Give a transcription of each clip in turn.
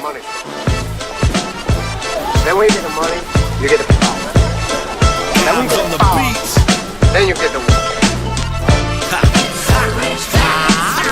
money from. Then when you get the money, you get the power. Then when you get the power, then you get the war.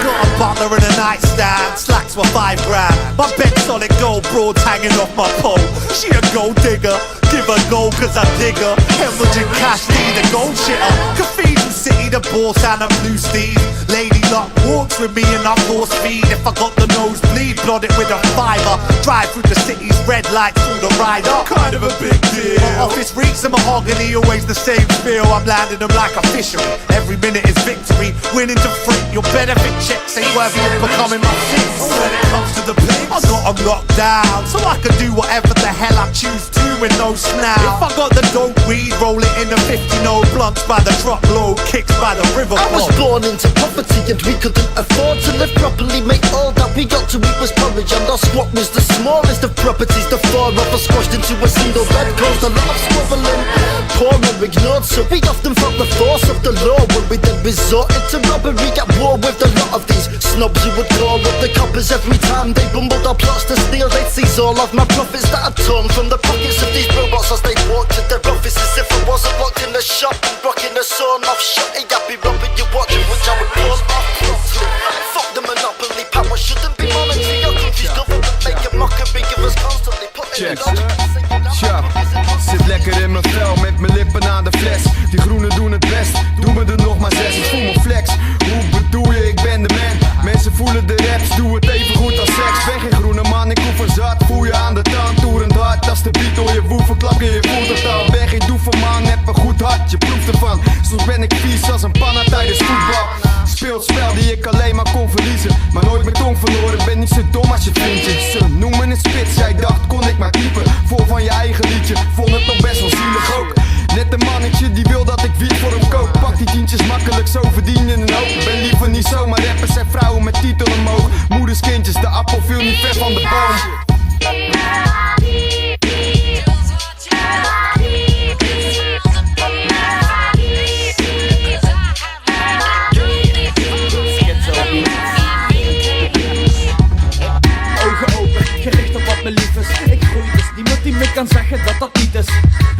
Got a butler in a nightstand, slacks were 5 grand. My bed's solid gold, broads hanging off my pole. She a gold digger, give her gold cause I dig her. Hemorrhaging cash, need a gold shitter. Cathedral City, the boss and a blue steed. Lady Luck walks with me and I force feed. If I got the nosebleed, blot it with a fiver. Drive through the city's red lights, pull the ride up. Kind of a big deal. My office reeks of mahogany, always the same feel. I'm landing them like a fishery. Every minute is victory, winning to free. Your benefit checks ain't worthy of becoming my fix. When it comes to the pigs, I got them locked down, so I can do whatever the hell I choose to with no snout. If I got the dope weed, roll it in the 50-no blunts by the truckload, kicks by the river. I was born into poverty and we couldn't afford to live properly. Mate, all that we got to eat was porridge, and our squat was the smallest of properties. The 4 of us squashed into a single bed caused a lot of squabbling. Poor and ignored, so we often felt the force of the law when we then resorted to robbery at war with a lot of these snobs who would call up the coppers every time they bumbled our plots to steal. They'd seize all of my profits that I'd torn from the pockets of these robots as they walked to their offices. If I wasn't locked in the shop and rocking a sawn off shot, I'd be robbing you watching, which I would pawn off promptly. Fuck the monopoly power, shouldn't be monetary. Your country's government make a mockery of us constantly putting it on. Tja, zit lekker in mijn vel met mijn lippen aan de fles. Die groenen doen het best, doe me er nog maar 6. Ik voel me flex, hoe bedoel je, ik ben de man. Mensen voelen de raps, doe het even goed als seks. Ben geen groene man, ik hoef een zat. Voel je aan de tand, toerend hard. Als de beat door je woeven klappen, je voelt het al. Ben geen doeverman, heb een goed hart, je proeft ervan. Soms ben ik vies als een panna tijdens voetbal. Speel het spel die ik alleen maar kon verliezen, maar nooit mijn tong verloren. Ben niet zo dom als je vriendje. Ze noemen een spits, jij dacht kon ik maar typen. Vol van je eigen liedje, vond het nog best wel zielig ook. Net een mannetje die wil dat ik wiet voor hem koop. Pak die tientjes makkelijk, zo verdienen een hoop. Ben liever niet zomaar rappers en vrouwen met titel omhoog. Moeders, kindjes, de appel viel niet ver van de boom. Ogen open, gericht op wat me lief is. Ik groei dus, niemand die me kan zeggen dat dat niet is.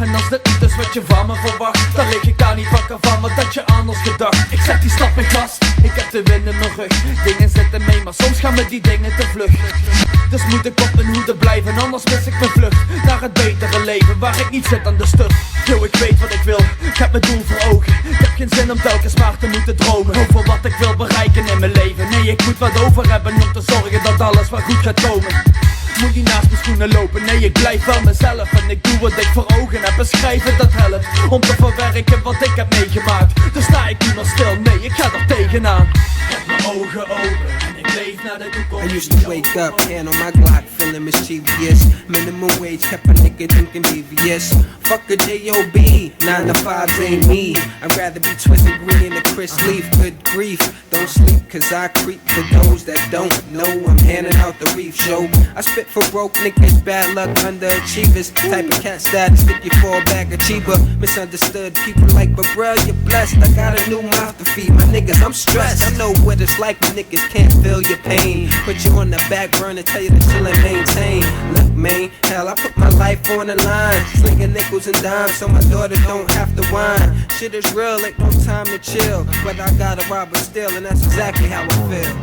En als dit niet is wat je van me verwacht, dan lig ik daar niet wakker van, wat had je anders gedacht? Ik zet die stap in vast, ik heb de wind in mijn rug. Dingen zitten mee, maar soms gaan me die dingen te vlug. Dus moet ik op mijn hoede blijven, anders mis ik mijn vlucht naar het betere leven, waar ik niet zit aan de stut. Yo, ik weet wat ik wil, ik heb mijn doel voor ogen. Ik heb geen zin om telkens maar te moeten dromen over wat ik wil bereiken in mijn leven. Nee, ik moet wat over hebben om te zorgen dat alles wel goed gaat komen. Moet niet naast mijn schoenen lopen, nee ik blijf wel mezelf. En ik doe wat ik voor ogen heb en schrijven dat helpt om te verwerken wat ik heb meegemaakt. Dus sta ik niet meer stil, nee ik ga er tegenaan. Heb mijn ogen open en ik leef naar de toekomst. I used to wake up, hand on my Glock, feeling mischievous. Minimum wage, kept a nigga thinking devious. Fuck a J.O.B., 9 to 5 ain't me. I'd rather be twisted green in a crisp leaf. Good grief, don't sleep cause I creep. For those that don't know, I'm handing out the reef show. I spit for broke niggas, bad luck, underachievers. Type of cats that'll stick you for a bag of cheaper. Misunderstood people like, but bruh, you're blessed. I got a new mouth to feed my niggas, I'm stressed. I know what it's like when niggas can't feel your pain. Put you on the back burner, tell you to chill and maintain. Look man, hell I put my life on the line. Slinging nickels and dimes so my daughter don't have to whine. Shit is real, ain't no time to chill. But I gotta rob or steal and that's exactly how I feel.